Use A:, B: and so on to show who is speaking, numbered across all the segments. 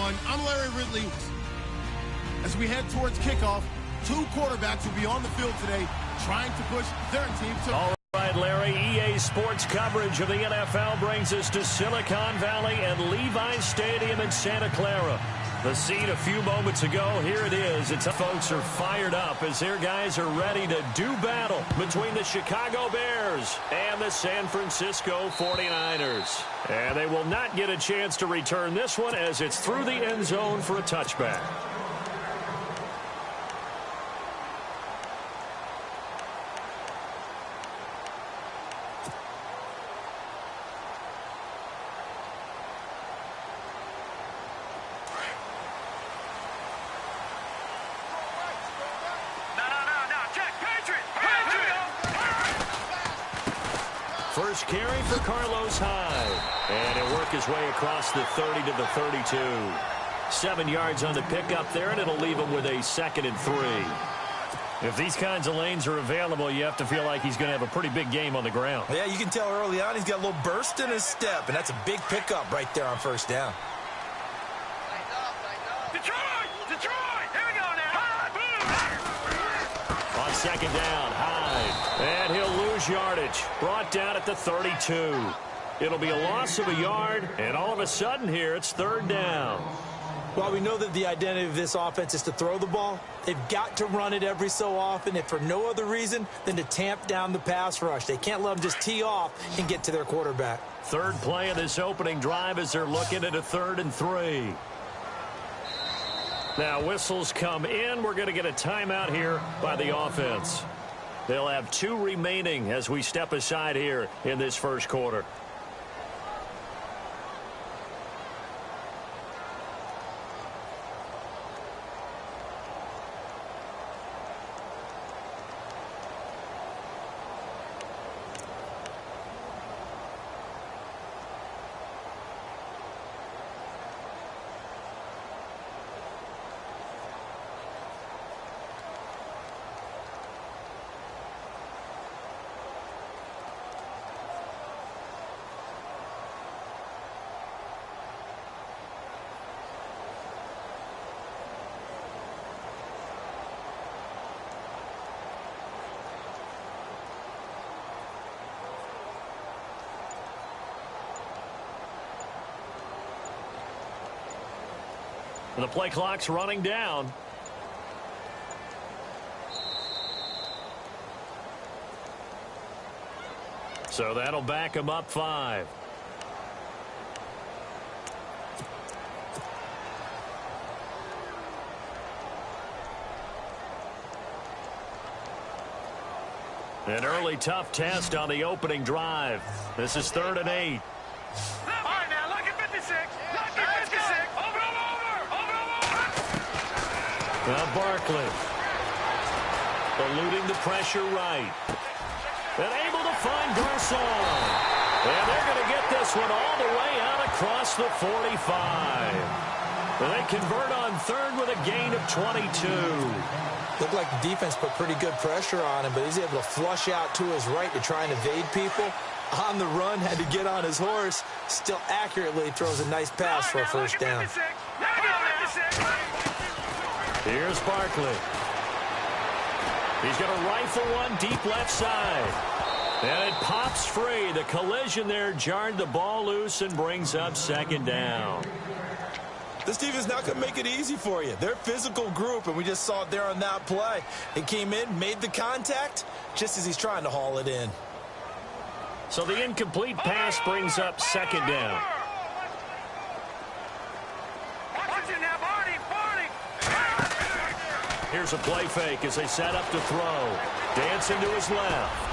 A: everyone. I'm Larry Ridley. As we head towards kickoff, two quarterbacks will be on the field today trying to push their team to...
B: All right, Larry, EA Sports coverage of the NFL brings us to Silicon Valley and Levi's Stadium in Santa Clara. The scene a few moments ago, here it is. It's folks are fired up as their guys are ready to do battle between the Chicago Bears and the San Francisco 49ers. And they will not get a chance to return this one as it's through the end zone for a touchback. First carry for Carlos Hyde. And he'll work his way across the 30 to the 32. 7 yards on the pickup there, and it'll leave him with a 2nd and 3. If these kinds of lanes are available, you have to feel like he's going to have a pretty big game on the ground.
C: Yeah, you can tell early on he's got a little burst in his step, and that's a big pickup right there on first down.
D: Detroit! Here we go now!
B: On 2nd down, Hyde. And he'll lose yardage. Brought down at the 32. It'll be a loss of a yard, and all of a sudden here, it's 3rd down.
C: While we know that the identity of this offense is to throw the ball, they've got to run it every so often, and for no other reason than to tamp down the pass rush. They can't let them just tee off and get to their quarterback.
B: Third play of this opening drive as they're looking at a 3rd and 3. Now whistles come in. We're going to get a timeout here by the offense. They'll have 2 remaining as we step aside here in this first quarter. And the play clock's running down. So that'll back him up 5. An early tough test on the opening drive. This is 3rd and 8.
D: All right, now, look at 56. Look at 56.
B: Barkley eluding the pressure right. And able to find Garcon. And they're going to get this one all the way out across the 45. And they convert on 3rd with a gain of 22.
C: Looked like the defense put pretty good pressure on him, but he's able to flush out to his right to try and evade people. On the run, had to get on his horse. Still accurately throws a nice pass for a first down.
B: Here's Barkley. He's going to rifle one deep left side. And it pops free. The collision there jarred the ball loose and brings up 2nd down.
C: This team is not going to make it easy for you. They're a physical group, and we just saw it there on that play. He came in, made the contact, just as he's trying to haul it in.
B: So the incomplete pass brings up 2nd down. Here's a play fake as they set up to throw. Dancing to his left.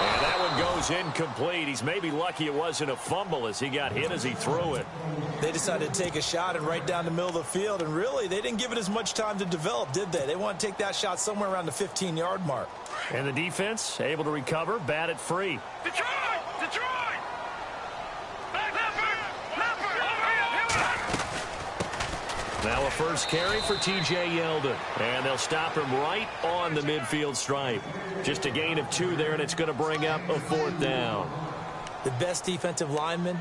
B: And that one goes incomplete. He's maybe lucky it wasn't a fumble as he got hit as he threw it.
C: They decided to take a shot and right down the middle of the field, and really, they didn't give it as much time to develop, did they? They want to take that shot somewhere around the 15-yard mark.
B: And the defense able to recover, bat it free.
D: Detroit!
B: Now a first carry for T.J. Yeldon. And they'll stop him right on the midfield stripe. Just a gain of 2 there, and it's going to bring up a 4th down.
C: The best defensive lineman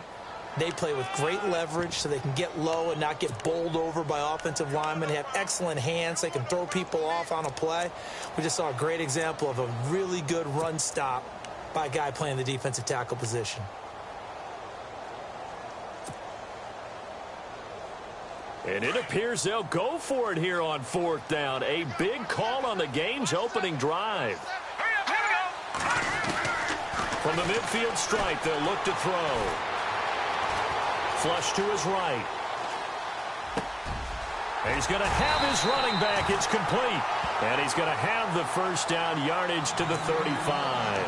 C: They play with great leverage so they can get low and not get bowled over by offensive linemen. They have excellent hands. They can throw people off on a play. We just saw a great example of a really good run stop by a guy playing the defensive tackle position.
B: And it appears they'll go for it here on 4th down. A big call on the game's opening drive. From the midfield stripe, they'll look to throw. Flush to his right. He's going to have his running back. It's complete. And he's going to have the first down yardage to the 35.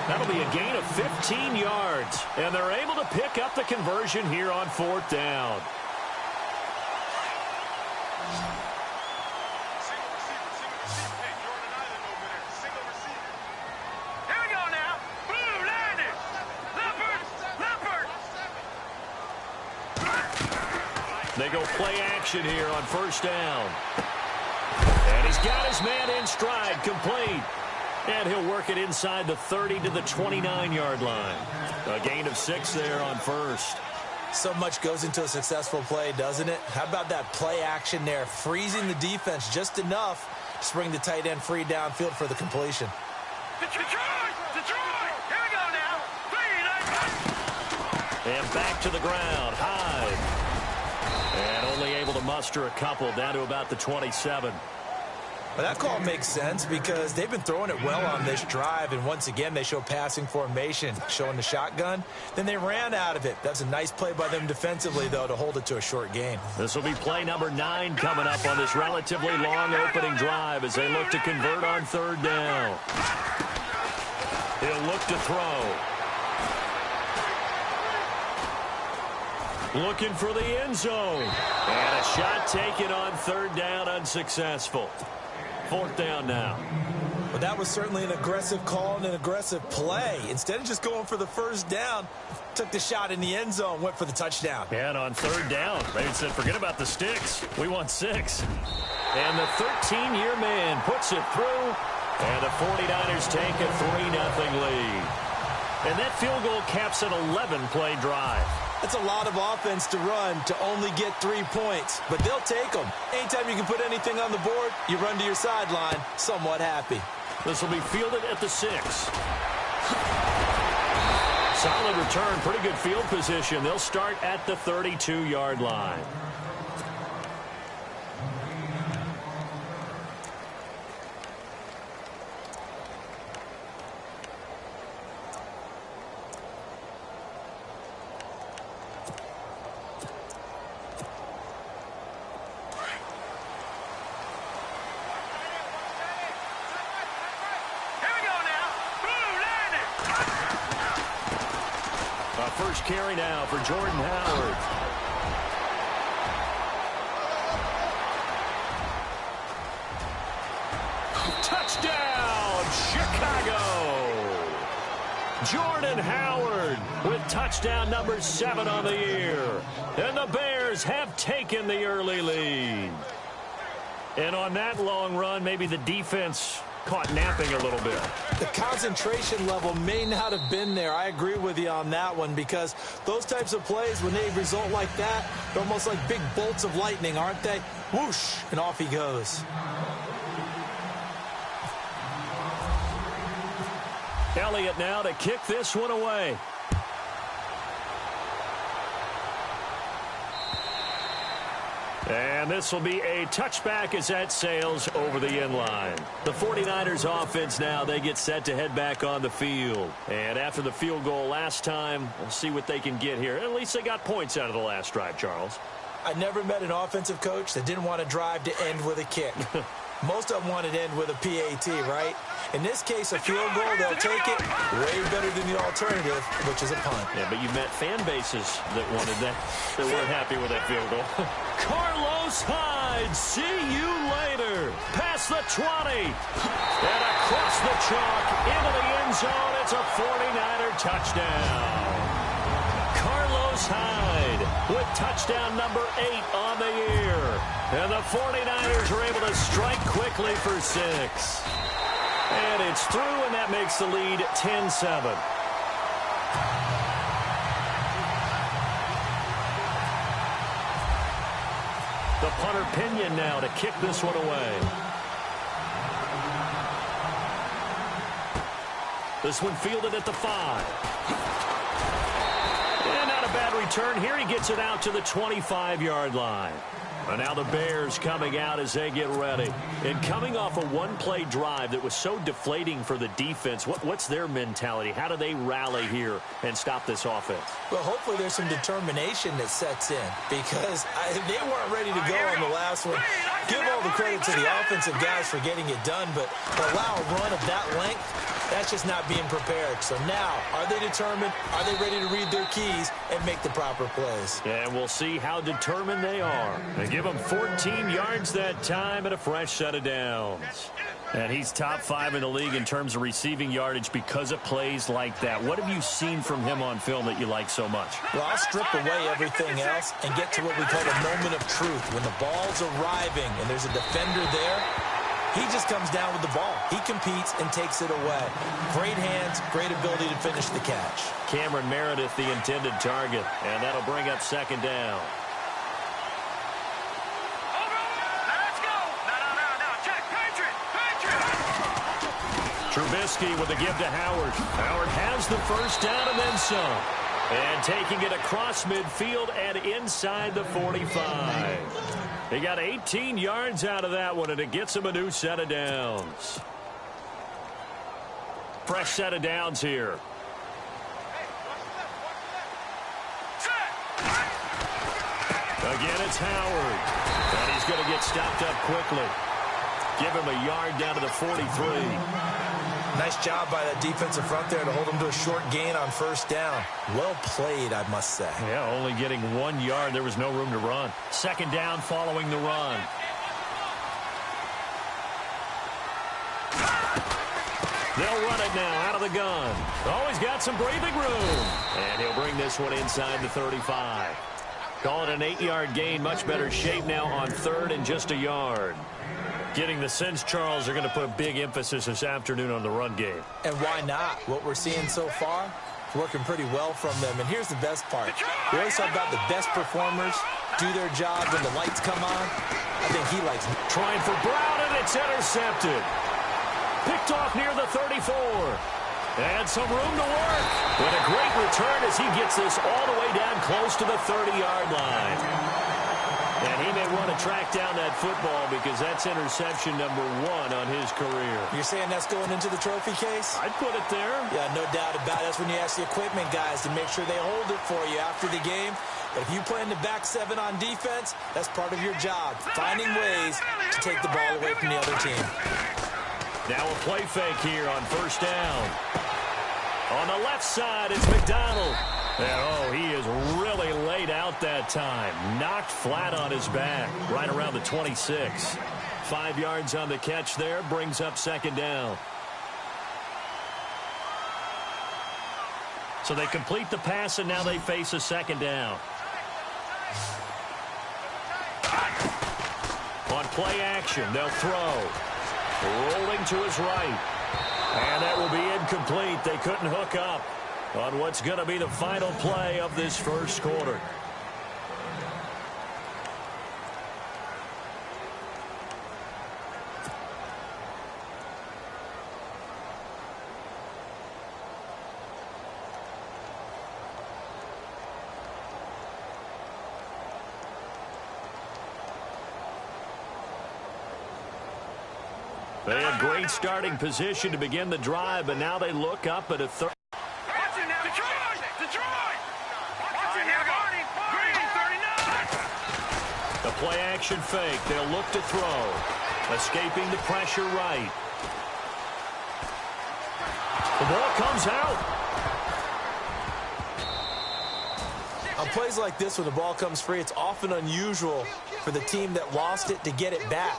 B: That'll be a gain of 15 yards. And they're able to pick up the conversion here on 4th down. They go play action here on 1st down. And he's got his man in stride, complete. And he'll work it inside the 30 to the 29-yard line. A gain of 6 there on 1st.
C: So much goes into a successful play, doesn't it? How about that play action there, freezing the defense just enough to bring the tight end free downfield for the completion.
D: Detroit! Here we go now. 3, 9,
B: and back to the ground. Hyde. And only able to muster a couple down to about the 27.
C: Well, that call makes sense because they've been throwing it well on this drive, and once again they show passing formation, showing the shotgun. Then they ran out of it. That's a nice play by them defensively, though, to hold it to a short gain.
B: This will be play number 9 coming up on this relatively long opening drive as they look to convert on 3rd down. He'll look to throw. Looking for the end zone. And a shot taken on 3rd down, unsuccessful. 4th down now.
C: Well, that was certainly an aggressive call and an aggressive play. Instead of just going for the 1st down, took the shot in the end zone, went for the touchdown.
B: And on 3rd down, they said, forget about the sticks. We want 6. And the 13-year man puts it through. And the 49ers take a 3-0 lead. And that field goal caps an 11-play drive.
C: That's a lot of offense to run to only get 3 points, but they'll take them. Anytime you can put anything on the board, you run to your sideline somewhat happy.
B: This will be fielded at the 6. Solid return, pretty good field position. They'll start at the 32-yard line. First carry now for Jordan Howard. Touchdown, Chicago! Jordan Howard with touchdown number 7 on the year. And the Bears have taken the early lead. And on that long run, maybe the defense caught napping a little bit.
C: The concentration level may not have been there. I agree with you on that one because those types of plays, when they result like that, they're almost like big bolts of lightning, aren't they? Whoosh, and off he goes.
B: Elliott now to kick this one away. And this will be a touchback as that sails over the end line. The 49ers offense now, they get set to head back on the field. And after the field goal last time, we'll see what they can get here. At least they got points out of the last drive, Charles.
C: I never met an offensive coach that didn't want to drive to end with a kick. Most of them wanted to end with a PAT, right? In this case, a field goal, they'll take it way better than the alternative, which is a punt.
B: Yeah, but you met fan bases that wanted that, that weren't happy with that field goal. Carlos Hyde, see you later. Past the 20. And across the chalk into the end zone. It's a 49er touchdown. Carlos Hyde with touchdown number 8 on the year. And the 49ers are able to strike quickly for 6. And it's through, and that makes the lead 10-7. punter Pinion now to kick this one away. This one fielded at the 5. And not a bad return here. He gets it out to the 25-yard line. And now the Bears coming out as they get ready. And coming off a one-play drive that was so deflating for the defense, what's their mentality? How do they rally here and stop this offense?
C: Well, hopefully there's some determination that sets in because they weren't ready to go on the last one. Give all the credit to the offensive guys for getting it done, but to allow a run of that length, that's just not being prepared. So now, are they determined? Are they ready to read their keys and make the proper plays?
B: And we'll see how determined they are. They give them 14 yards that time and a fresh set of downs. And he's top 5 in the league in terms of receiving yardage because of plays like that. What have you seen from him on film that you like so much?
C: Well, I'll strip away everything else and get to what we call a moment of truth. When the ball's arriving and there's a defender there, he just comes down with the ball. He competes and takes it away. Great hands, great ability to finish the catch.
B: Cameron Meredith, the intended target, and that'll bring up second down.
D: Let's go. No. Check. Patriot.
B: Trubisky with a give to Howard. Howard has the first down and then some. And taking it across midfield and inside the 45. He got 18 yards out of that one, and it gets him a new set of downs. Fresh set of downs here. Again, it's Howard. And he's going to get stopped up quickly. Give him a yard down to the 43.
C: Nice job by that defensive front there to hold him to a short gain on first down. Well played, I must say.
B: Yeah, only getting 1 yard. There was no room to run. Second down following the run. They'll run it now out of the gun. Oh, he's got some breathing room. And he'll bring this one inside the 35. Call it an 8-yard gain. Much better shape now on third and just a yard. Getting the sense, Charles, are going to put a big emphasis this afternoon on the run game.
C: And why not? What we're seeing so far is working pretty well from them. And here's the best part. We always talk about the best performers do their job when the lights come on. I think he likes it.
B: Trying for Brown, and it's intercepted. Picked off near the 34. And some room to work. But a great return as he gets this all the way down close to the 30-yard line. And he may want to track down that football because that's interception number 1 on his career.
C: You're saying that's going into the trophy case?
B: I'd put it there.
C: Yeah, no doubt about it. That's when you ask the equipment guys to make sure they hold it for you after the game. But if you play in the back 7 on defense, that's part of your job, finding ways to take the ball away from the other team.
B: Now a play fake here on first down. On the left side, it's McDonald. And, oh, he is really laid out that time. Knocked flat on his back, right around the 26. 5 yards on the catch there, brings up second down. So they complete the pass, and now they face a second down. On play action, they'll throw. Rolling to his right. And that will be incomplete. They couldn't hook up on what's going to be the final play of this first quarter. They had great starting position to begin the drive, but now they look up at a third. The play action fake. They'll look to throw. Escaping the pressure right. The ball comes out.
C: On plays like this, when the ball comes free, it's often unusual for the team that lost it to get it back.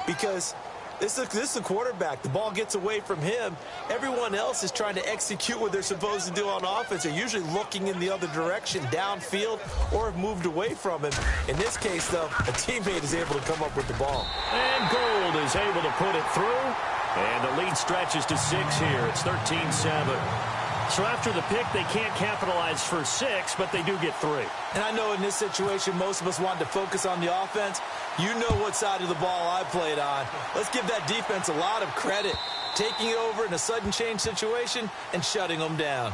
C: Because this is the quarterback. The ball gets away from him. Everyone else is trying to execute what they're supposed to do on offense. They're usually looking in the other direction, downfield, or have moved away from him. In this case, though, a teammate is able to come up with the ball.
B: And Gold is able to put it through. And the lead stretches to 6 here. It's 13-7. So after the pick, they can't capitalize for 6, but they do get 3.
C: And I know in this situation, most of us wanted to focus on the offense. You know what side of the ball I played on. Let's give that defense a lot of credit, taking it over in a sudden change situation and shutting them down.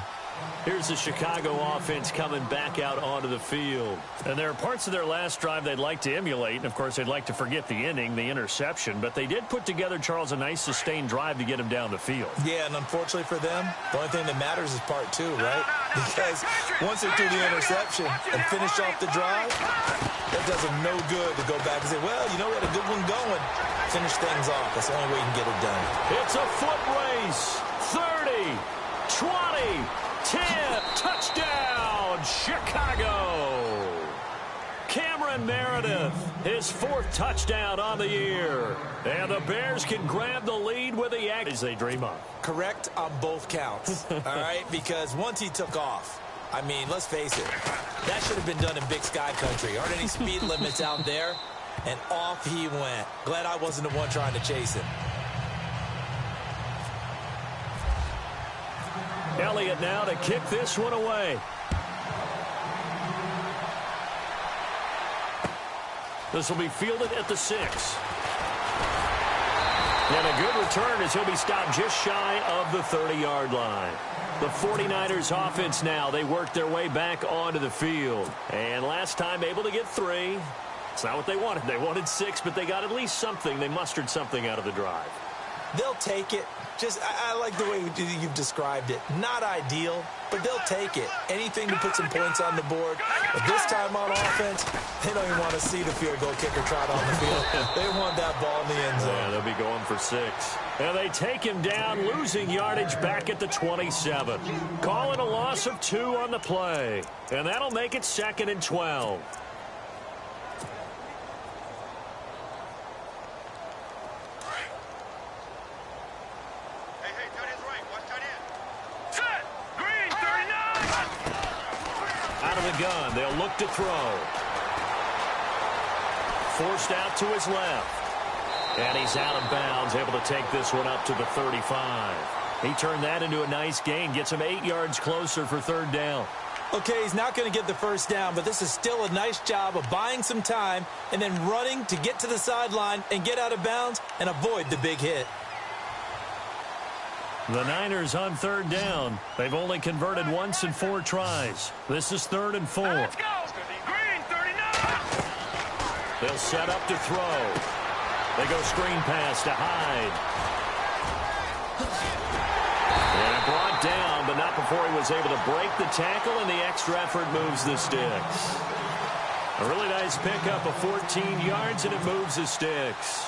B: Here's the Chicago offense coming back out onto the field. And there are parts of their last drive they'd like to emulate. And, of course, they'd like to forget the inning, the interception. But they did put together, Charles, a nice sustained drive to get him down the field.
C: Yeah, and unfortunately for them, the only thing that matters is part 2, right? Because once they threw the interception and finished off the drive, that does them no good to go back and say, well, you know, we had a good one going. Finish things off. That's the only way you can get it done.
B: It's a foot race. 30, 20, 10, touchdown, Chicago. Cameron Meredith, his 4th touchdown on the year. And the Bears can grab the lead with the as they dream of.
C: Correct on both counts, all right? Because once he took off, I mean, let's face it, that should have been done in Big Sky Country. Aren't any speed limits out there? And off he went. Glad I wasn't the one trying to chase him.
B: Elliott now to kick this one away. This will be fielded at the 6. And a good return as he'll be stopped just shy of the 30-yard line. The 49ers offense now, they worked their way back onto the field. And last time able to get 3. It's not what they wanted. They wanted 6, but they got at least something. They mustered something out of the drive.
C: They'll take it. Just, I like the way you've described it. Not ideal, but they'll take it. Anything to put some points on the board. But this time on offense, they don't even want to see the field goal kicker trot on the field. They want that ball in the end zone.
B: Yeah, they'll be going for 6. And they take him down, losing yardage back at the 27. Calling a loss of 2 on the play. And that'll make it 2nd and 12. Gun. They'll look to throw. Forced out to his left. And he's out of bounds, able to take this one up to the 35. He turned that into a nice gain, gets him 8 yards closer for 3rd down.
C: Okay, he's not going to get the 1st down, but this is still a nice job of buying some time and then running to get to the sideline and get out of bounds and avoid the big hit.
B: The Niners on 3rd down. They've only converted once in 4 tries. This is 3rd and 4.
D: Let's go. Green, 39.
B: They'll set up to throw. They go screen pass to Hyde. And brought down, but not before he was able to break the tackle, and the extra effort moves the sticks. A really nice pickup of 14 yards, and it moves the sticks.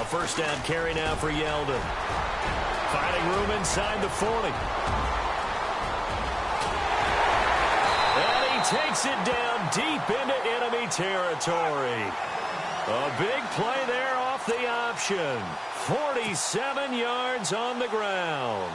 B: First down carry now for Yeldon. Finding room inside the 40. And he takes it down deep into enemy territory. A big play there off the option. 47 yards on the ground.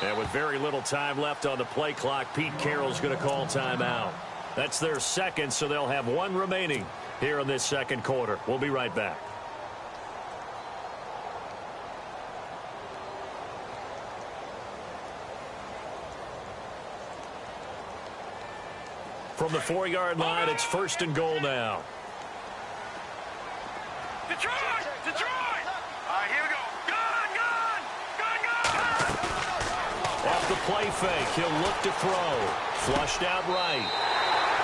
B: And with very little time left on the play clock, Pete Carroll's going to call timeout. That's their 2nd, so they'll have 1 remaining here in this 2nd quarter. We'll be right back. From the 4-yard line, it's 1st and goal now.
D: Detroit! Detroit! All right, here we go.
B: Off the play fake, he'll look to throw. Flushed out right.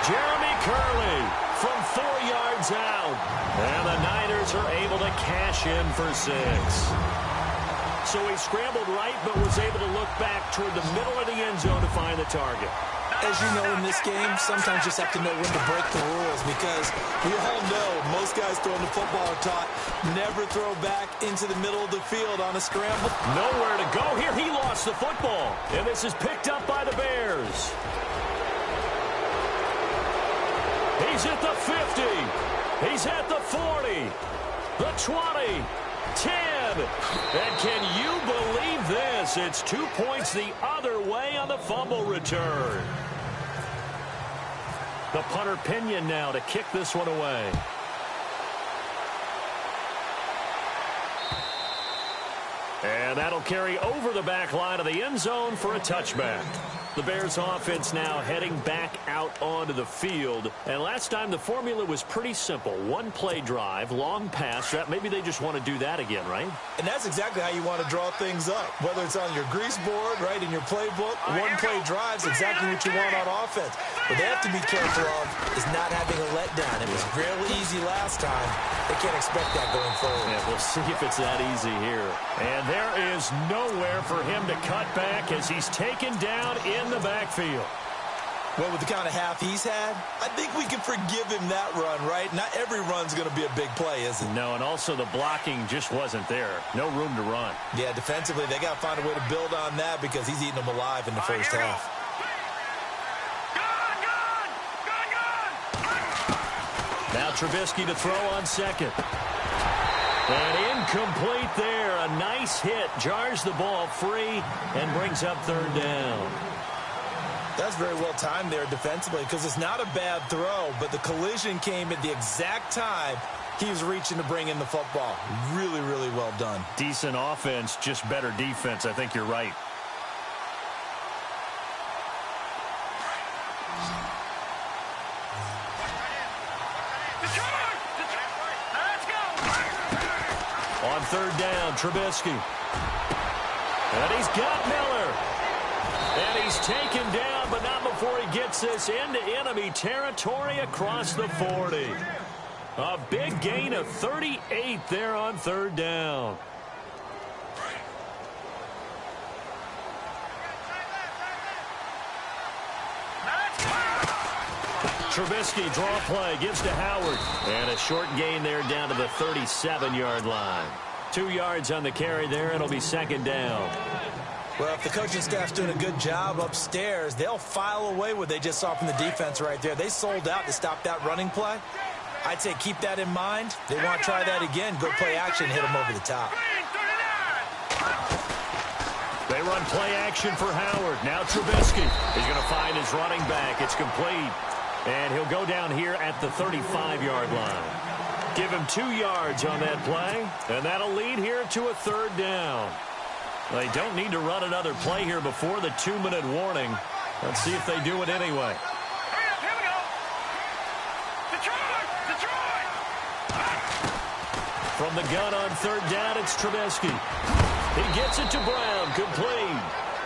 B: Jeremy Curley from 4 yards out. And the Niners are able to cash in for 6. So he scrambled right, but was able to look back toward the middle of the end zone to find the target.
C: As you know, in this game, sometimes you just have to know when to break the rules, because we all know most guys throwing the football are taught never throw back into the middle of the field on a scramble.
B: Nowhere to go here. He lost the football, and this is picked up by the Bears. He's at the 50. He's at the 40, the 20, 10. And can you believe this? It's 2 points the other way on the fumble return. The punter Pinion now to kick this one away. And that'll carry over the back line of the end zone for a touchback. The Bears offense now heading back out onto the field. And last time the formula was pretty simple. One play drive, long pass. Maybe they just want to do that again, right?
C: And that's exactly how you want to draw things up. Whether it's on your grease board, right, in your playbook, one play drive is exactly what you want on offense. What they have to be careful of is not having a letdown. It was really easy last time. They can't expect that going forward.
B: Yeah, we'll see if it's that easy here. And there is nowhere for him to cut back as he's taken down in the backfield.
C: Well, with the kind of half he's had, I think we can forgive him that run, right? Not every run's going to be a big play, is it?
B: No, and also the blocking just wasn't there. No room to run.
C: Yeah, defensively, they got to find a way to build on that because he's eating them alive in the first half.
B: Now Trubisky to throw on second. And incomplete there. A nice hit. Jars the ball free and brings up third down.
C: That's very well timed there defensively because it's not a bad throw, but the collision came at the exact time he was reaching to bring in the football. Really, really well done.
B: Decent offense, just better defense. I think you're right. On third down, Trubisky. And he's got Miller. And he's taken down, but not before he gets this into enemy territory across the 40. A big gain of 38 there on third down. Trubisky draw play, gives to Howard. And a short gain there down to the 37-yard line. 2 yards on the carry there. It'll be second down.
C: Well, if the coaching staff's doing a good job upstairs, they'll file away what they just saw from the defense right there. They sold out to stop that running play. I'd say keep that in mind. They want to try that again. Go play action, hit them over the top.
B: They run play action for Howard. Now Trubisky is going to find his running back. It's complete. And he'll go down here at the 35-yard line. Give him 2 yards on that play. And that'll lead here to a third down. They don't need to run another play here before the 2-minute warning. Let's see if they do it anyway.
D: Here we go. Detroit!
B: From the gun on third down, it's Trubisky. He gets it to Brown, complete.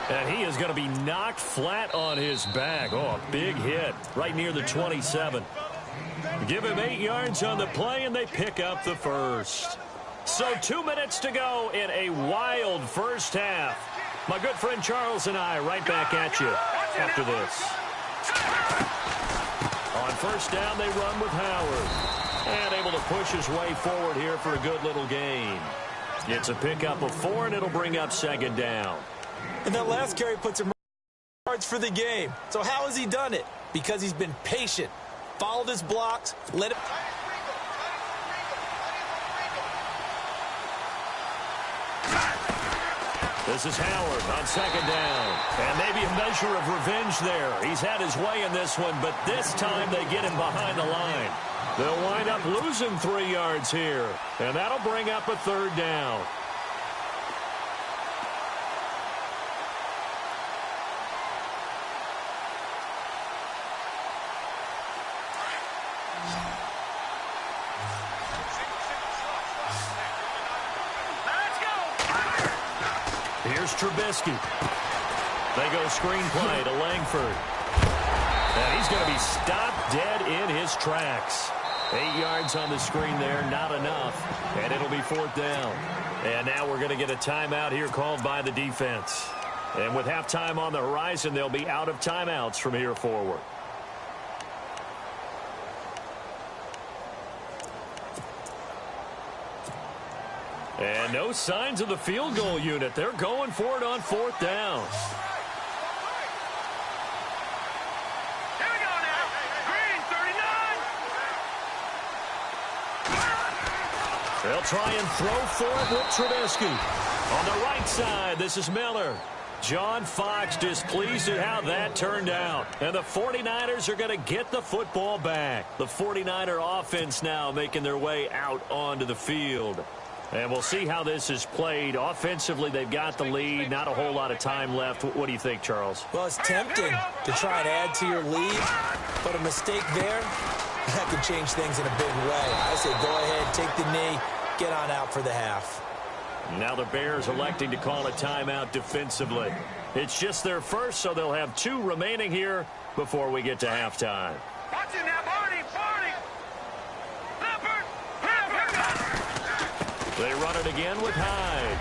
B: And he is going to be knocked flat on his back. Oh, a big hit right near the 27. Give him 8 yards on the play, and they pick up the first. So 2 minutes to go in a wild first half. My good friend Charles and I right back at you after this. On first down, they run with Howard. And able to push his way forward here for a good little gain. It's a pickup of 4, and it'll bring up second down.
C: And that last carry puts him yards for the game. So how has he done it? Because he's been patient. Followed his blocks, let it...
B: This is Howard on second down. And maybe a measure of revenge there. He's had his way in this one, but this time they get him behind the line. They'll wind up losing 3 yards here. And that'll bring up a third down. Here's Trubisky. They go screenplay to Langford. And he's going to be stopped dead in his tracks. 8 yards on the screen there, not enough. And it'll be 4th down. And now we're going to get a timeout here called by the defense. And with halftime on the horizon, they'll be out of timeouts from here forward. And no signs of the field goal unit. They're going for it on 4th down.
D: Here we go now. Green, 39.
B: They'll try and throw for it with Trubisky. On the right side, this is Miller. John Fox displeased at how that turned out. And the 49ers are going to get the football back. The 49er offense now making their way out onto the field. And we'll see how this is played. Offensively, they've got the lead. Not a whole lot of time left. What do you think, Charles?
C: Well, it's tempting to try and add to your lead, but a mistake there, that could change things in a big way. I say go ahead, take the knee, get on out for the half.
B: Now the Bears electing to call a timeout defensively. It's just their first, so they'll have 2 remaining here before we get to halftime.
D: Watch it now, Barney.
B: They run it again with Hyde.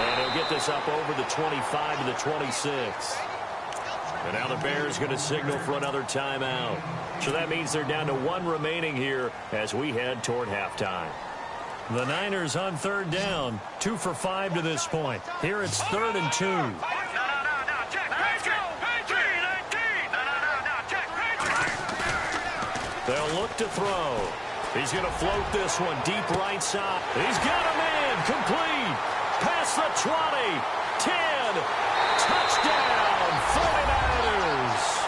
B: And he'll get this up over the 25 to the 26. And now the Bears going to signal for another timeout. So that means they're down to 1 remaining here as we head toward halftime. The Niners on 3rd down, 2 for 5 to this point. Here it's 3rd and 2.
D: No, check. Check.
B: They'll look to throw. He's going to float this one deep right side. He's got a man complete. Past the 20. 10. Touchdown, 49ers.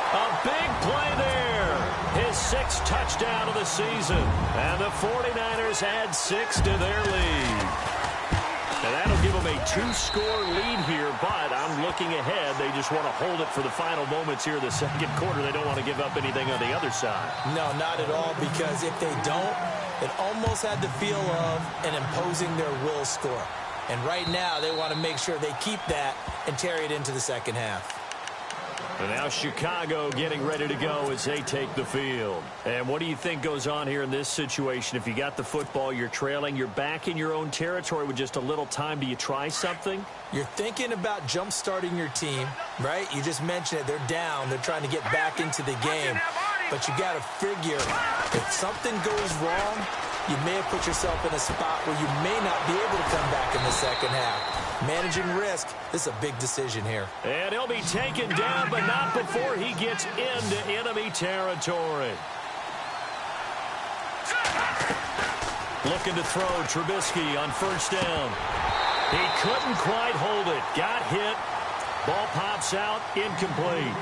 B: A big play there. His 6th touchdown of the season. And the 49ers add 6 to their lead. And that'll give them a 2-score lead here, but I'm looking ahead. They just want to hold it for the final moments here in the second quarter. They don't want to give up anything on the other side.
C: No, not at all, because if they don't, it almost had the feel of an imposing their will score. And right now, they want to make sure they keep that and carry it into the second half.
B: And now Chicago getting ready to go as they take the field. And what do you think goes on here in this situation? If you got the football, you're trailing, you're back in your own territory with just a little time. Do you try something?
C: You're thinking about jump-starting your team, right? You just mentioned it. They're down. They're trying to get back into the game. But you got to figure, if something goes wrong, you may have put yourself in a spot where you may not be able to come back in the second half. Managing risk, this is a big decision here.
B: And he'll be taken down, but not before he gets into enemy territory. Looking to throw, Trubisky on 1st down. He couldn't quite hold it. Got hit. Ball pops out, incomplete.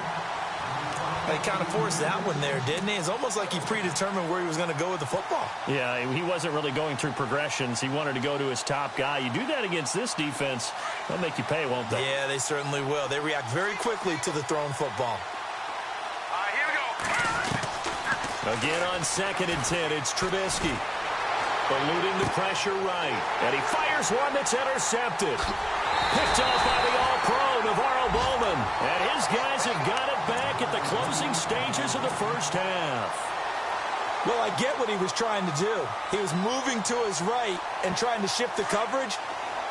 C: He kind of forced that one there, didn't he? It's almost like he predetermined where he was going to go with the football.
B: Yeah, he wasn't really going through progressions. He wanted to go to his top guy. You do that against this defense, they'll make you pay, won't they?
C: Yeah, they certainly will. They react very quickly to the thrown football.
D: All right, here we go.
B: Again on 2nd and 10, it's Trubisky. Eluding the pressure right. And he fires one that's intercepted. Picked off by the All-Pro, Navarro Bowman. And his guys have got it back at the closing stages of the first half.
C: Well, I get what he was trying to do. He was moving to his right and trying to shift the coverage,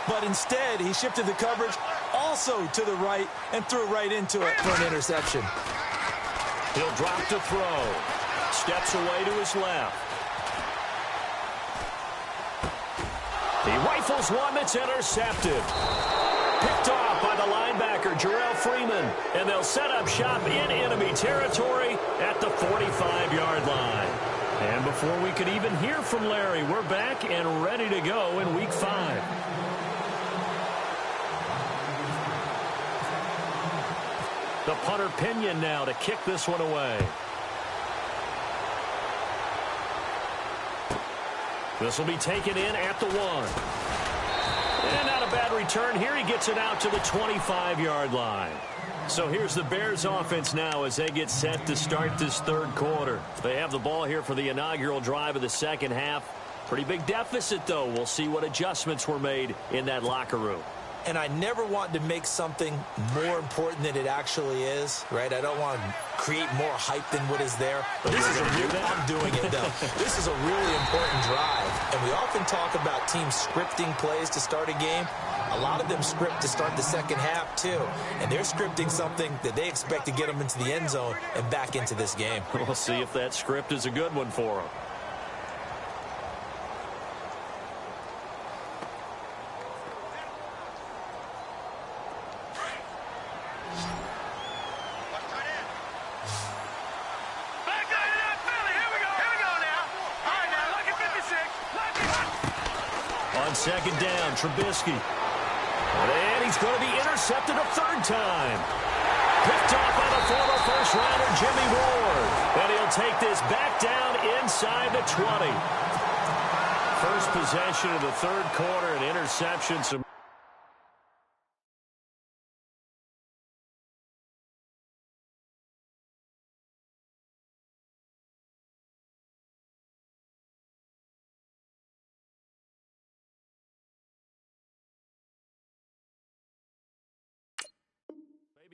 C: but instead he shifted the coverage also to the right and threw right into it for an interception.
B: He'll drop to throw. Steps away to his left. He rifles one that's intercepted. Picked off by the linebacker, Jarrell Freeman. And they'll set up shop in enemy territory at the 45-yard line. And before we could even hear from Larry, we're back and ready to go in Week 5. The punter Pinion now to kick this one away. This will be taken in at the 1. And not a bad return here. He gets it out to the 25-yard line. So here's the Bears offense now as they get set to start this third quarter. They have the ball here for the inaugural drive of the second half. Pretty big deficit, though. We'll see what adjustments were made in that locker room.
C: and I never want to make something more important than it actually is, right? I don't want to create more hype than what is there. But this is I'm doing it, though. This is a really important drive, and we often talk about teams scripting plays to start a game. A lot of them script to start the second half, too, and they're scripting something that they expect to get them into the end zone and back into this game.
B: We'll see if that script is a good one for them. Second down, Trubisky. And he's going to be intercepted a third time. Picked off by the former first-rounder, Jimmy Ward. And he'll take this back down inside the 20. First possession of the third quarter, an interception. Some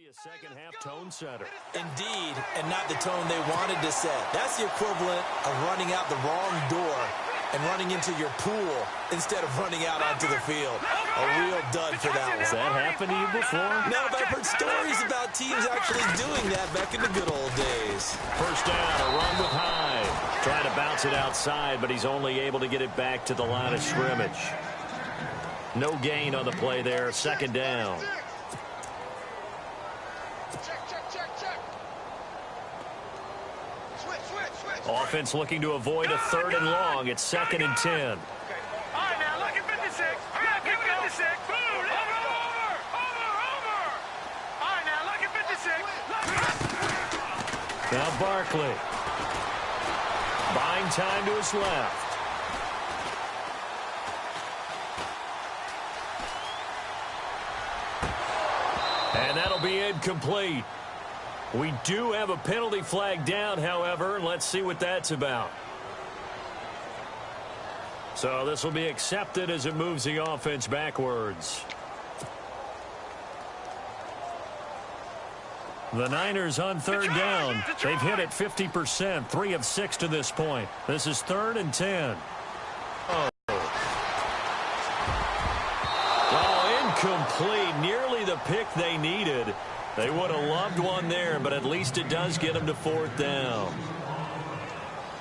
B: a second-half tone setter.
C: Indeed, and not the tone they wanted to set. That's the equivalent of running out the wrong door and running into your pool instead of running out onto the field. A real dud for that one.
B: Has that happened to you before?
C: No, but I've heard stories about teams actually doing that back in the good old days.
B: First down, a run with Hyde. Trying to bounce it outside, but he's only able to get it back to the line of scrimmage. No gain on the play there. Second down. Offense looking to avoid a third and long. It's 2nd and 10.
D: All right, now look at 56. Look at 56. Boom. Over. All right, now look at 56.
B: Now Barkley. Buying time to his left. And that'll be incomplete. We do have a penalty flag down, however, and let's see what that's about. So this will be accepted as it moves the offense backwards. The Niners on third down. They've hit it 50%, 3 of 6 to this point. This is 3rd and 10. Oh, incomplete. Nearly the pick they needed. They would have loved one there, but at least it does get them to 4th down.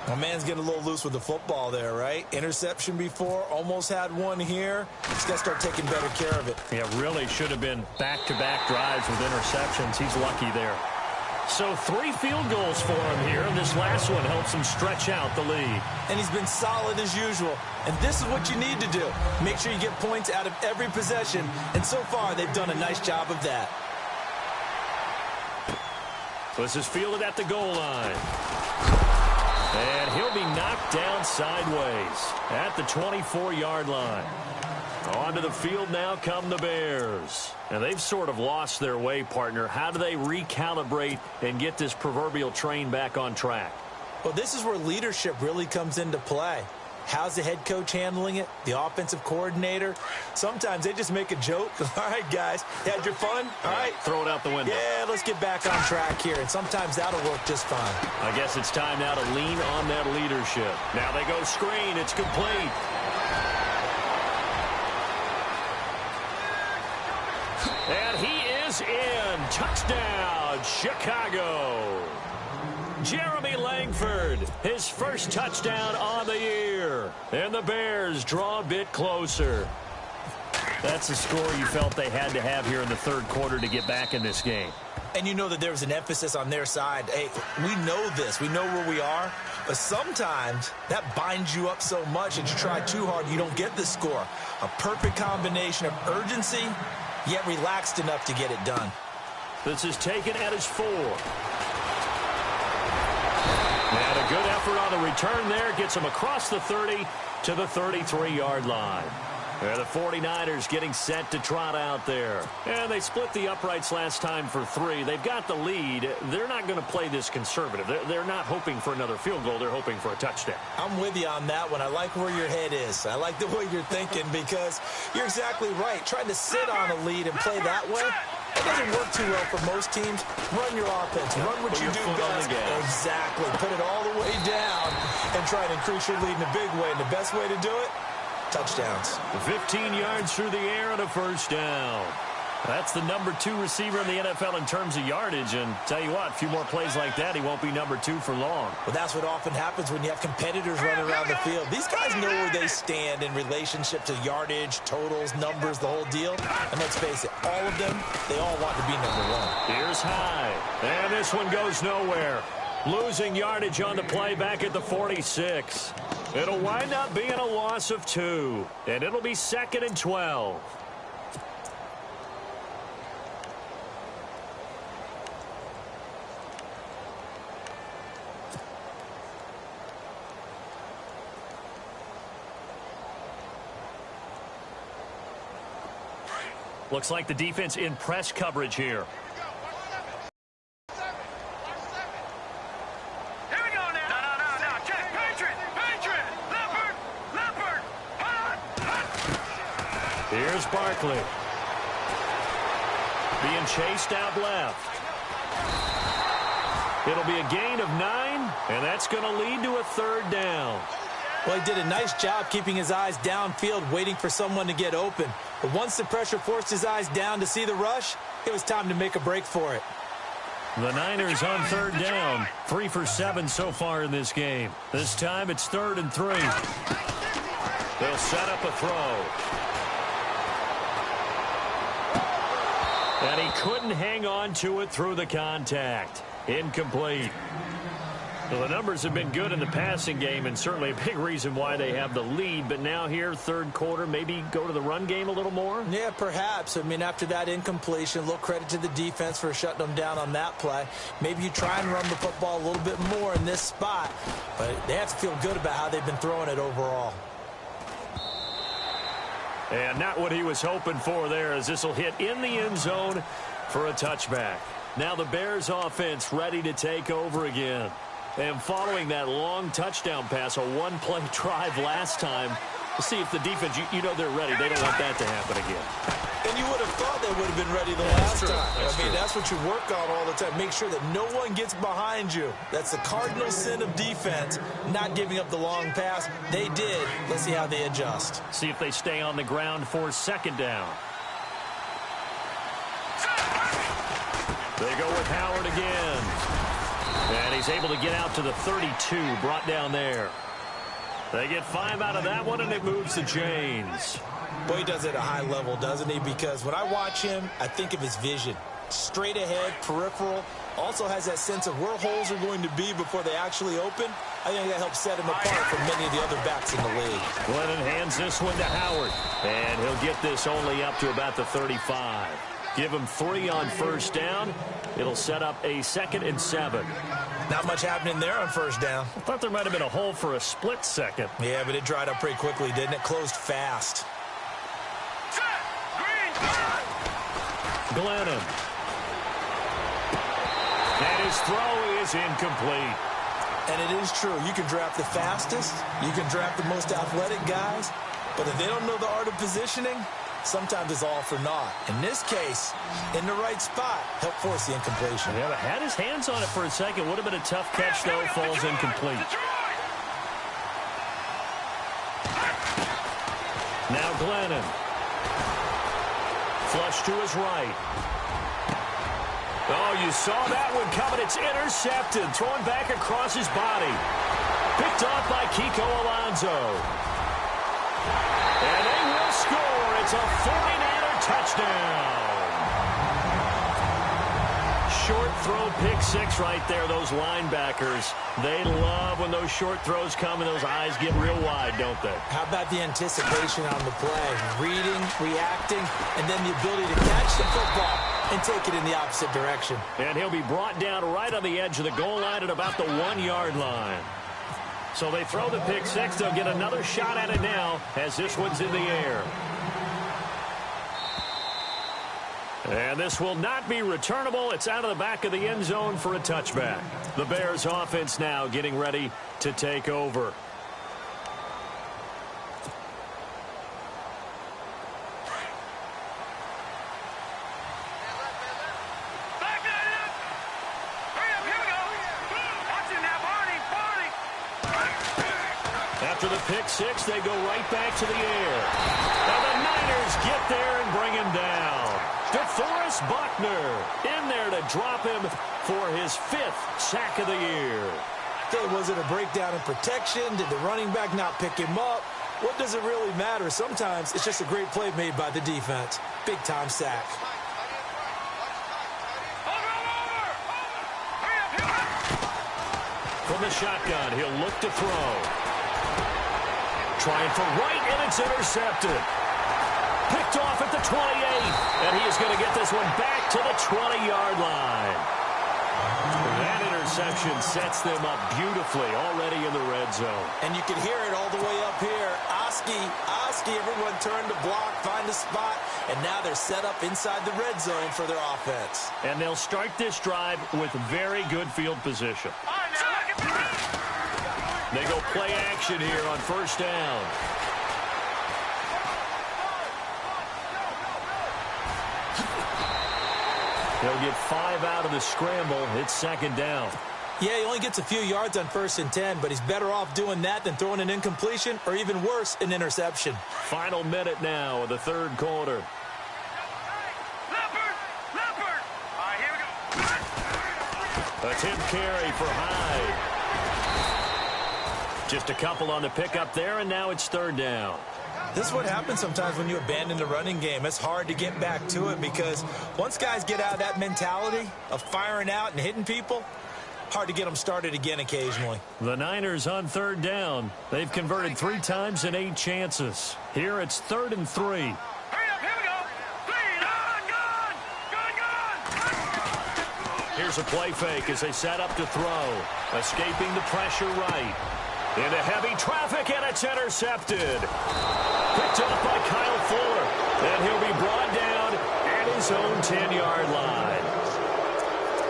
C: My man's getting a little loose with the football there, right? Interception before, almost had one here. He's got to start taking better care of it.
B: Yeah, really should have been back-to-back drives with interceptions. He's lucky there. So 3 field goals for him here, and this last one helps him stretch out the lead.
C: And he's been solid as usual. And this is what you need to do. Make sure you get points out of every possession. And so far, they've done a nice job of that.
B: This is fielded at the goal line. And he'll be knocked down sideways at the 24-yard line. Onto the field now come the Bears. And they've sort of lost their way, partner. How do they recalibrate and get this proverbial train back on track?
C: Well, this is where leadership really comes into play. How's the head coach handling it? The offensive coordinator? Sometimes they just make a joke. All right, guys, you had your fun? All right.
B: Throw it out the window.
C: Yeah, let's get back on track here. And sometimes that'll work just fine.
B: I guess it's time now to lean on that leadership. Now they go screen. It's complete. And he is in. Touchdown, Chicago. Jeremy Langford, his first touchdown on the year. And the Bears draw a bit closer. That's a score you felt they had to have here in the third quarter to get back in this game.
C: And you know that there was an emphasis on their side. Hey, we know this. We know where we are. But sometimes that binds you up so much that you try too hard, you don't get the score. A perfect combination of urgency, yet relaxed enough to get it done.
B: This is taken at his 4. And a good effort on the return there. Gets him across the 30 to the 33-yard line. And the 49ers getting set to trot out there. And they split the uprights last time for 3. They've got the lead. They're not going to play this conservative. They're not hoping for another field goal. They're hoping for a touchdown.
C: I'm with you on that one. I like where your head is. I like the way you're thinking because you're exactly right. Trying to sit on a lead and play that way, it doesn't work too well for most teams. Run your offense. Run what you do best. Exactly. Put it all the way down and try and increase your lead in a big way. And the best way to do it, touchdowns.
B: 15 yards through the air and a first down. That's the number 2 receiver in the NFL in terms of yardage. And tell you what, a few more plays like that, he won't be number 2 for long.
C: Well, that's what often happens when you have competitors running around the field. These guys know where they stand in relationship to yardage, totals, numbers, the whole deal. And let's face it, all of them, they all want to be number 1.
B: Here's high. And this one goes nowhere. Losing yardage on the play back at the 46. It'll wind up being a loss of 2. And it'll be 2nd and 12. Looks like the defense in press coverage here. Here's Barkley. Being chased out left. It'll be a gain of 9, and that's going to lead to a 3rd down.
C: Well, he did a nice job keeping his eyes downfield, waiting for someone to get open. But once the pressure forced his eyes down to see the rush, it was time to make a break for it.
B: The Niners on 3rd down. 3 for 7 so far in this game. This time it's 3rd and 3. They'll set up a throw. And he couldn't hang on to it through the contact. Incomplete. Well, the numbers have been good in the passing game and certainly a big reason why they have the lead. But now here, 3rd quarter, maybe go to the run game a little more?
C: Yeah, perhaps. I mean, after that incompletion, a little credit to the defense for shutting them down on that play. Maybe you try and run the football a little bit more in this spot. But they have to feel good about how they've been throwing it overall.
B: And not what he was hoping for there, as this will hit in the end zone for a touchback. Now the Bears offense ready to take over again. And following that long touchdown pass, a one-play drive last time, we'll see if the defense, you know they're ready. They don't want that to happen again.
C: And you would have thought they would have been ready the last time. That's what you work on all the time. Make sure that no one gets behind you. That's the cardinal sin of defense, not giving up the long pass. They did. Let's see how they adjust.
B: See if they stay on the ground for 2nd down. They go with Howard again. And he's able to get out to the 32, brought down there. They get 5 out of that one, and it moves the chains.
C: Boy, he does it at a high level, doesn't he? Because when I watch him, I think of his vision. Straight ahead, peripheral. Also has that sense of where holes are going to be before they actually open. I think that helps set him apart from many of the other backs in the league.
B: Glennon hands this one to Howard. And he'll get this only up to about the 35. Give him 3 on 1st down. It'll set up a 2nd and 7.
C: Not much happening there on 1st down.
B: I thought there might have been a hole for a split second.
C: Yeah, but it dried up pretty quickly, didn't it? Closed fast.
B: Glennon. And his throw is incomplete.
C: And it is true. You can draft the fastest. You can draft the most athletic guys. But if they don't know the art of positioning, sometimes it's all for naught. In this case, in the right spot, help force the incompletion.
B: Yeah, but had his hands on it for a second. Would have been a tough catch, though. Falls incomplete. Now Glennon. Flush to his right. Oh, you saw that one coming. It's intercepted. Thrown back across his body. Picked off by Kiko Alonso. And they will score. It's a 49er touchdown. Short throw, pick 6 right there. Those linebackers, they love when those short throws come and those eyes get real wide, don't they?
C: How about the anticipation on the play? Reading, reacting, and then the ability to catch the football and take it in the opposite direction.
B: And he'll be brought down right on the edge of the goal line at about the 1-yard line. So they throw the pick six. They'll get another shot at it now as this one's in the air. And this will not be returnable. It's out of the back of the end zone for a touchback. The Bears offense now getting ready to take over. After the pick six, they go right back to the air. And the Niners get there and bring him down. DeForest Buckner in there to drop him for his 5th sack of the year.
C: Okay, was it a breakdown in protection? Did the running back not pick him up? What does it really matter? Sometimes it's just a great play made by the defense. Big-time sack.
B: From the shotgun, he'll look to throw. Trying for right, and it's intercepted. Picked off at the 28, and he is going to get this one back to the 20-yard line. That interception sets them up beautifully already in the red zone.
C: And you can hear it all the way up here. Oski, everyone turned to block, find a spot, and now they're set up inside the red zone for their offense.
B: And they'll start this drive with very good field position. They go play action here on first down. They'll get 5 out of the scramble. It's second down.
C: Yeah, he only gets a few yards on 1st and 10, but he's better off doing that than throwing an incompletion or even worse, an interception.
B: Final minute now of the third quarter.
D: Leopard! All right, here we go.
B: Attempt carry for Hyde. Just a couple on the pickup there, and now it's third down.
C: This is what happens sometimes when you abandon the running game. It's hard to get back to it because once guys get out of that mentality of firing out and hitting people, hard to get them started again occasionally.
B: The Niners on third down. They've converted 3 times in 8 chances. Here it's 3rd and 3.
D: Hurry up, here we go. 3,
B: Here's a play fake as they set up to throw. Escaping the pressure right. Into heavy traffic, and it's intercepted. Picked off by Kyle Fuller. And he'll be brought down at his own 10-yard line.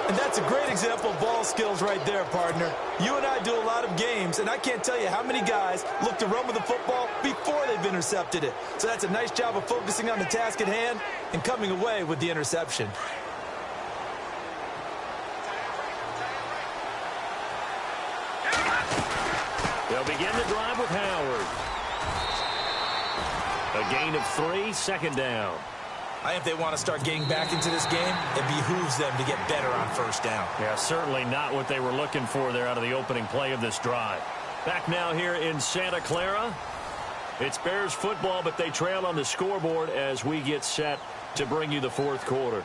C: And that's a great example of ball skills right there, partner. You and I do a lot of games, and I can't tell you how many guys look to run with the football before they've intercepted it. So that's a nice job of focusing on the task at hand and coming away with the interception.
B: They'll begin the drive with Howard. A gain of 3, second down.
C: I think if they want to start getting back into this game, it behooves them to get better on first down.
B: Yeah, certainly not what they were looking for there out of the opening play of this drive. Back now here in Santa Clara. It's Bears football, but they trail on the scoreboard as we get set to bring you the fourth quarter.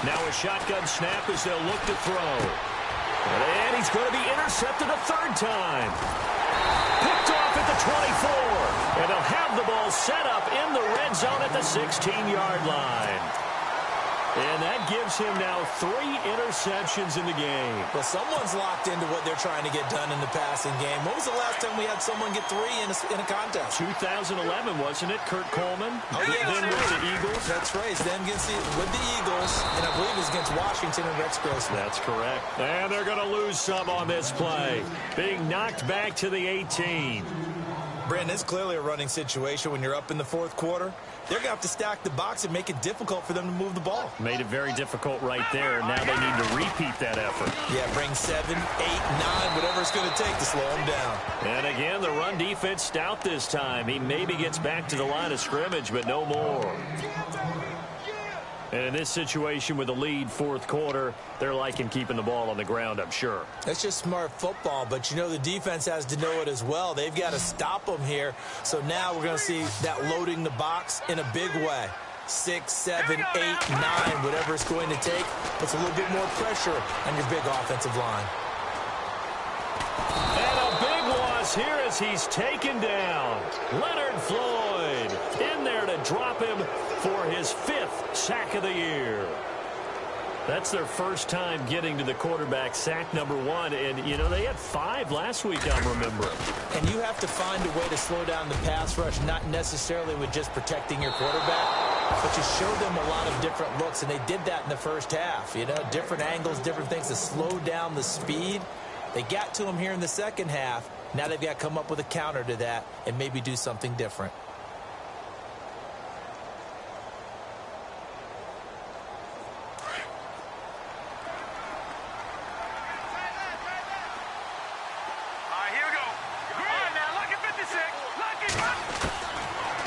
B: Now a shotgun snap as they'll look to throw. And he's going to be intercepted a 3rd time. Picked off at the 24. And they'll have the ball set up in the red zone at the 16-yard line. And that gives him now 3 interceptions in the game.
C: Well, someone's locked into what they're trying to get done in the passing game. When was the last time we had someone get 3 in a contest?
B: 2011, wasn't it? Kurt Coleman.
C: Oh, yeah,
B: then with the Eagles.
C: That's right. Then with the Eagles, and I believe it's against Washington and Rex Grossman.
B: That's correct. And they're going to lose some on this play. Being knocked back to the 18.
C: Brandon, it's clearly a running situation when you're up in the 4th quarter. They're going to have to stack the box and make it difficult for them to move the ball.
B: Made it very difficult right there. Now they need to repeat that effort.
C: Yeah, bring 7, 8, 9, whatever it's going to take to slow them down.
B: And again, the run defense stout this time. He maybe gets back to the line of scrimmage, but no more. And in this situation with the lead, 4th quarter, they're liking keeping the ball on the ground, I'm sure.
C: That's just smart football, but you know the defense has to know it as well. They've got to stop them here. So now we're going to see that loading the box in a big way. 6, 7, 8, 9, whatever it's going to take, puts a little bit more pressure on your big offensive line.
B: And a big loss is here as he's taken down. Leonard Floyd in there to drop him for his 5th sack of the year. That's their first time getting to the quarterback, sack number 1. And, you know, they had 5 last week, I'm remembering.
C: And you have to find a way to slow down the pass rush, not necessarily with just protecting your quarterback, but you show them a lot of different looks, and they did that in the first half. You know, different angles, different things to slow down the speed. They got to him here in the second half. Now they've got to come up with a counter to that and maybe do something different.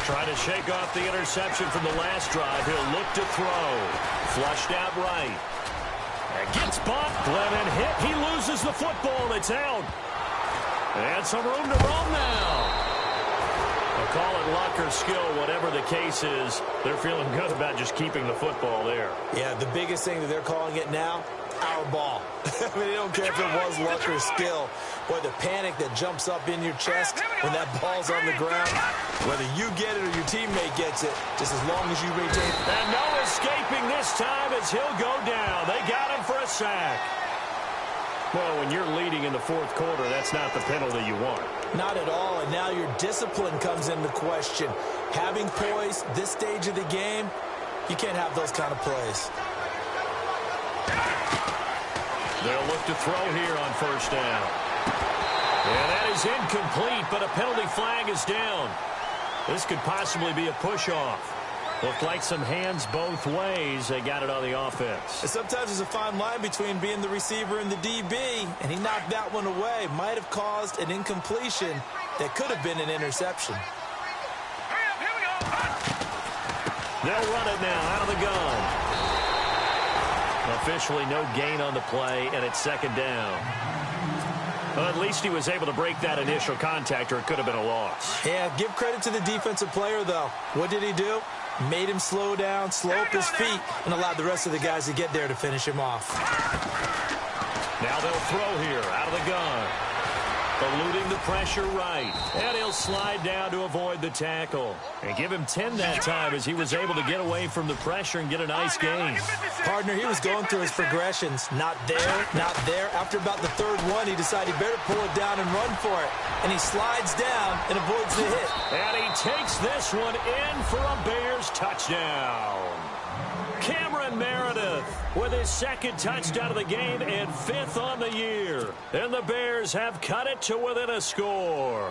B: Trying to shake off the interception from the last drive. He'll look to throw. Flushed out right. And gets bumped. Glennon hit. He loses the football. It's out. And some room to roam now. I'll call it luck or skill, whatever the case is. They're feeling good about just keeping the football there.
C: Yeah, the biggest thing that they're calling it now, our ball. I mean, they don't care if it was luck or skill, or the panic that jumps up in your chest when that ball's on the ground. Whether you get it or your teammate gets it, just as long as you retain it.
B: And no escaping this time as he'll go down. They got him for a sack. Well, when you're leading in the fourth quarter, that's not the penalty you want.
C: Not at all, and now your discipline comes into question. Having poise this stage of the game, you can't have those kind of plays.
B: They'll look to throw here on first down. And that is incomplete, but a penalty flag is down. This could possibly be a push-off. Looked like some hands both ways. They got it on the offense.
C: And sometimes there's a fine line between being the receiver and the DB, and he knocked that one away. Might have caused an incompletion that could have been an interception.
B: They'll run it now out of the gun. Officially no gain on the play, and it's second down. Well, at least he was able to break that initial contact, or it could have been a loss.
C: Yeah, give credit to the defensive player, though. What did he do? Made him slow down, slow up his feet, and allowed the rest of the guys to get there to finish him off.
B: Now they'll throw here out of the gun. Eluding the pressure right. And he'll slide down to avoid the tackle. And give him 10 that time as he was able to get away from the pressure and get a nice gain.
C: Partner, he was going through his progressions. Not there, not there. After about the third one, he decided he better pull it down and run for it. And he slides down and avoids the hit.
B: And he takes this one in for a Bears touchdown. Cameron Meredith with his second touchdown of the game and 5th on the year. And the Bears have cut it to within a score.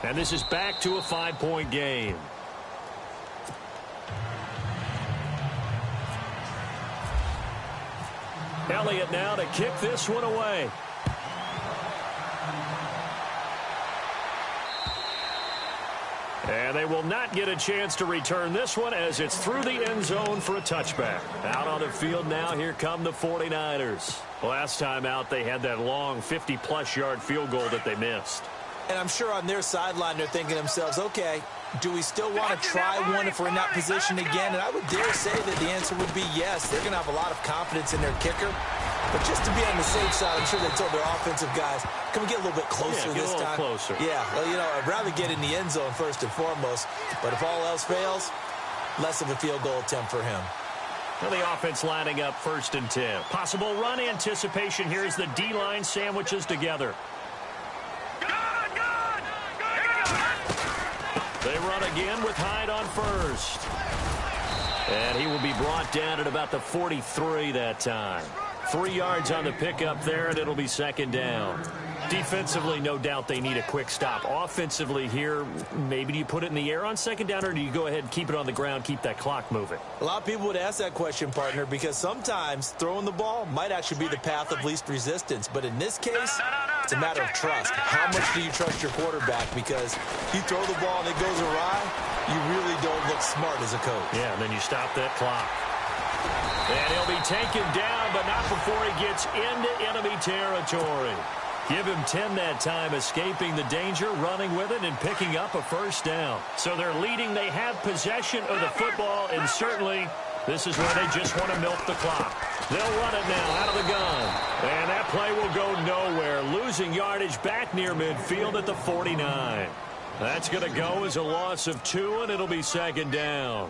B: And this is back to a 5-point game. Elliott now to kick this one away. And they will not get a chance to return this one as it's through the end zone for a touchback. Out on the field now, here come the 49ers. Last time out, they had that long 50-plus yard field goal that they missed.
C: And I'm sure on their sideline, they're thinking to themselves, okay, do we still want to try one if we're in that position again? And I would dare say that the answer would be yes. They're going to have a lot of confidence in their kicker. But just to be on the safe side, I'm sure they told their offensive guys, can we get a little bit closer this time?
B: Closer.
C: Yeah, well, you know, I'd rather get in the end zone first and foremost. But if all else fails, less of a field goal attempt for him.
B: Well, the offense lining up 1st and 10. Possible run anticipation here as the D-line sandwiches together. They run again with Hyde on first. And he will be brought down at about the 43 that time. 3 yards on the pickup there, and it'll be second down. Defensively, no doubt they need a quick stop. Offensively here, maybe do you put it in the air on second down, or do you go ahead and keep it on the ground, keep that clock moving?
C: A lot of people would ask that question, partner, because sometimes throwing the ball might actually be the path of least resistance. But in this case, it's a matter of trust. How much do you trust your quarterback? Because you throw the ball and it goes awry, you really don't look smart as a coach.
B: Yeah, and then you stop that clock. And he'll be taken down, but not before he gets into enemy territory. Give him 10 that time, escaping the danger, running with it, and picking up a first down. So they're leading. They have possession of the football, and certainly This is where they just want to milk the clock. They'll run it now out of the gun. And that play will go nowhere, losing yardage back near midfield at the 49. That's going to go as a loss of 2, and it'll be second down.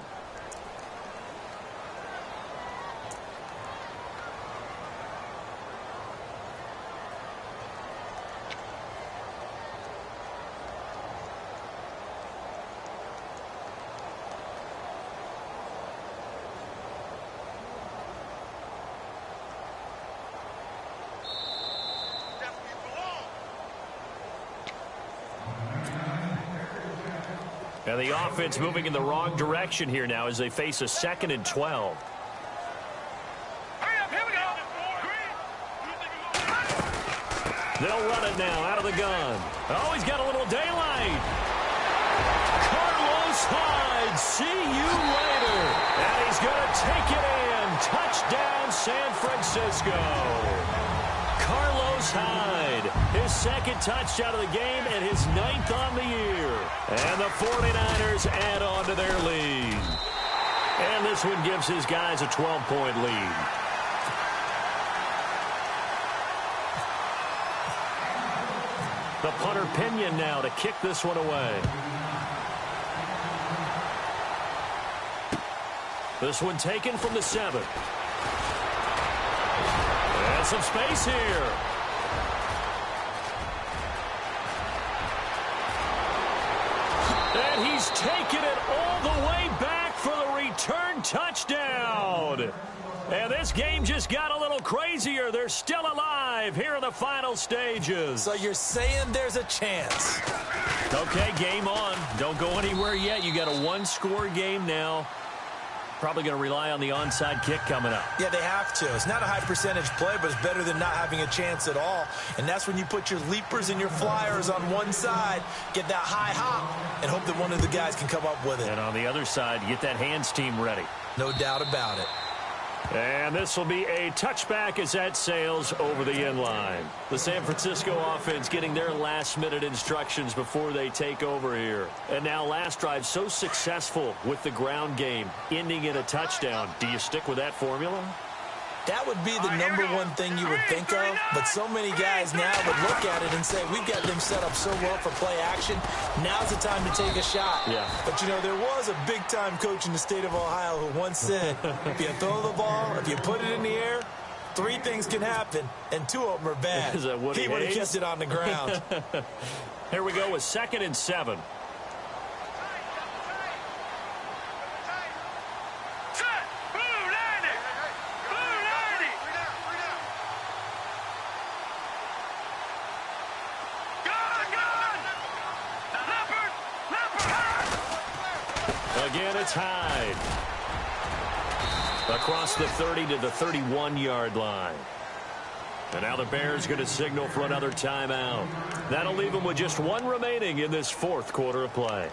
B: And the offense moving in the wrong direction here now as they face a 2nd and 12. They'll run it now out of the gun. Oh, he's got a little daylight. Carlos Hyde, see you later. And he's going to take it in. Touchdown, San Francisco. Carlos Hyde, his 2nd touchdown of the game and his 9th on the year. And the 49ers add on to their lead. And this one gives his guys a 12-point lead. The punter Pinion now to kick this one away. This one taken from the 7. And some space here. And he's taken it all the way back for the return touchdown. And this game just got a little crazier. They're still alive here in the final stages.
C: So you're saying there's a chance.
B: Okay, game on. Don't go anywhere yet. You got a 1-score game now. Probably going to rely on the onside kick coming up.
C: Yeah, they have to. It's not a high percentage play, but it's better than not having a chance at all. And that's when you put your leapers and your flyers on one side, get that high hop, and hope that one of the guys can come up with it.
B: And on the other side, get that hands team ready.
C: No doubt about it.
B: And this will be a touchback as that sails over the end line. The San Francisco offense getting their last-minute instructions before they take over here. And now last drive so successful with the ground game, ending in a touchdown. Do you stick with that formula?
C: That would be the number one thing you would think of, but so many guys now would look at it and say, we've got them set up so well for play action. Now's the time to take a shot.
B: Yeah.
C: But, you know, there was a big-time coach in the state of Ohio who once said, if you throw the ball, if you put it in the air, 3 things can happen, and 2 of them are bad.
B: Is that Woody
C: He would have
B: Hayes?
C: kept it on the ground.
B: Here we go with 2nd and 7. Again, it's Hyde. Across the 30 to the 31-yard line. And now the Bears going to signal for another timeout. That'll leave them with just 1 remaining in this 4th quarter of play.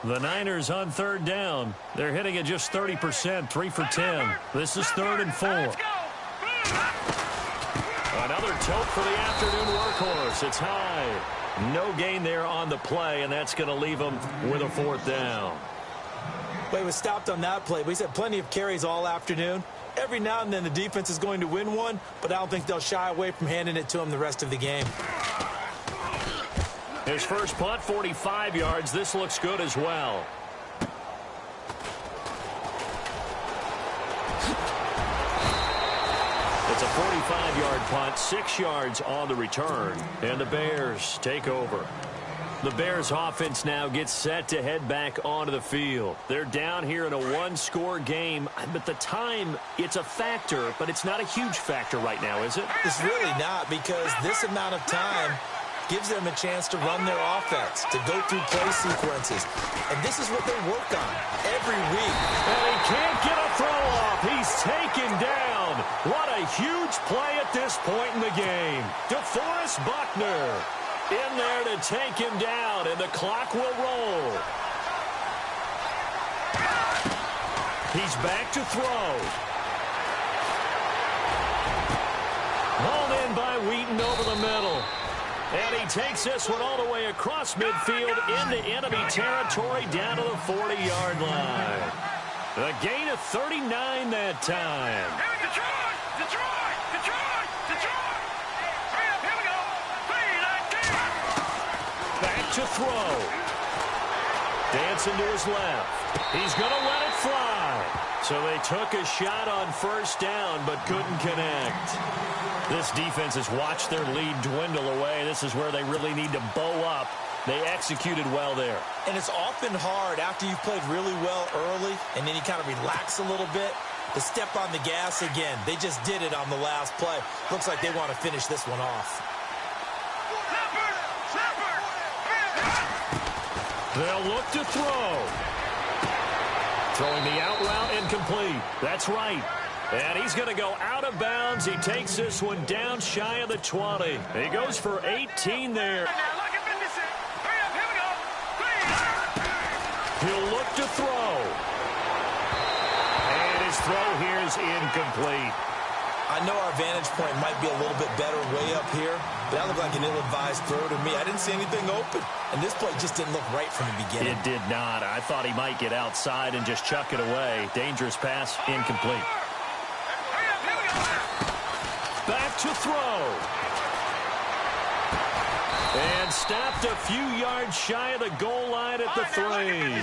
B: The Niners on 3rd down. They're hitting at just 30%, 3 for 10. This is 3rd and 4. Another tote for the afternoon workhorse. It's high. No gain there on the play, and that's going to leave them with a 4th down.
C: Well, he was stopped on that play, but he's had plenty of carries all afternoon. Every now and then the defense is going to win one, but I don't think they'll shy away from handing it to him the rest of the game.
B: His first punt, 45 yards. This looks good as well. It's a 45-yard punt, 6 yards on the return. And the Bears take over. The Bears offense now gets set to head back onto the field. They're down here in a 1-score game. But the time, it's a factor, but it's not a huge factor right now, is it?
C: It's really not, because this amount of time gives them a chance to run their offense, to go through play sequences. And this is what they work on every week.
B: And he can't get a throw off. He's taken down. What a huge play at this point in the game. DeForest Buckner in there to take him down, and the clock will roll. He's back to throw. Hauled in by Wheaton over the middle. And he takes this one all the way across midfield into enemy territory down to the 40-yard line. A gain of 39 that time.
D: Detroit! Detroit! Detroit! Detroit! Hurry up, here we go! 3-19!
B: Back to throw. Dancing to his left. He's going to let it fly. So they took a shot on first down but couldn't connect. This defense has watched their lead dwindle away. This is where they really need to bow up. They executed well there.
C: And it's often hard after you've played really well early and then you kind of relax a little bit to step on the gas again. They just did it on the last play. Looks like they want to finish this one off.
B: They'll look to throw. Throwing the out route incomplete. That's right. And he's going to go out of bounds. He takes this one down shy of the 20. He goes for 18 there. He'll look to throw. And his throw here is incomplete.
C: I know our vantage point might be a little bit better way up here, but that looked like an ill-advised throw to me. I didn't see anything open, and this play just didn't look right from the beginning.
B: It did not. I thought he might get outside and just chuck it away. Dangerous pass, incomplete. Back to throw. And stopped a few yards shy of the goal line at the 3.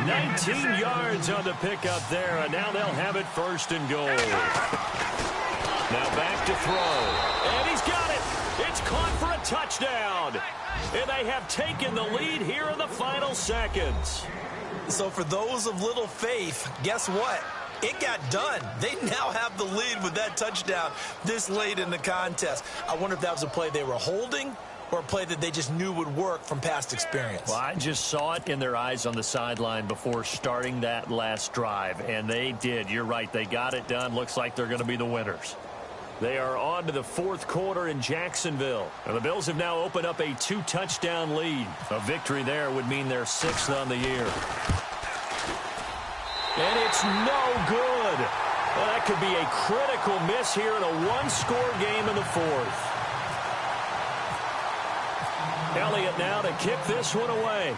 B: 19 yards on the pickup there, and now they'll have it first and goal. Now back to throw. And he's got it. It's caught for a touchdown. And they have taken the lead here in the final seconds.
C: So for those of little faith, guess what? It got done. They now have the lead with that touchdown this late in the contest. I wonder if that was a play they were holding or a play that they just knew would work from past experience.
B: Well, I just saw it in their eyes on the sideline before starting that last drive, and they did. You're right. They got it done. Looks like they're going to be the winners. They are on to the fourth quarter in Jacksonville. And the Bills have now opened up a 2-touchdown lead. A victory there would mean they're 6th on the year. And it's no good. Well, that could be a critical miss here in a one-score game in the fourth. Elliott now to kick this one away.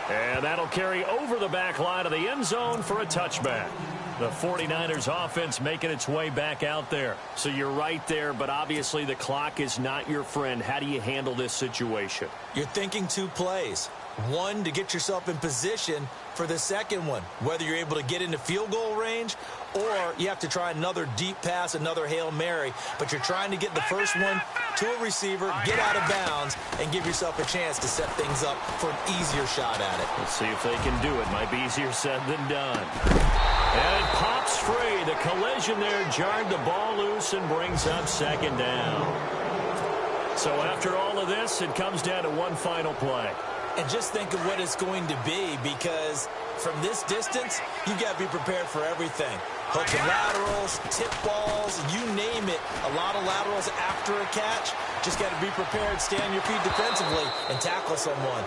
B: And that'll carry over the back line of the end zone for a touchback. The 49ers offense making its way back out there. So you're right there, but obviously the clock is not your friend. How do you handle this situation?
C: You're thinking 2 plays. One, to get yourself in position for the second one, whether you're able to get into field goal range or you have to try another deep pass, another Hail Mary. But you're trying to get the first one to a receiver, get out of bounds, and give yourself a chance to set things up for an easier shot at it.
B: Let's see if they can do it. Might be easier said than done. And it pops free. The collision there jarred the ball loose and brings up second down. So after all of this, it comes down to one final play.
C: And just think of what it's going to be, because from this distance, you've got to be prepared for everything. Hook and laterals, tip balls, you name it. A lot of laterals after a catch. Just got to be prepared, stay on your feet defensively, and tackle someone.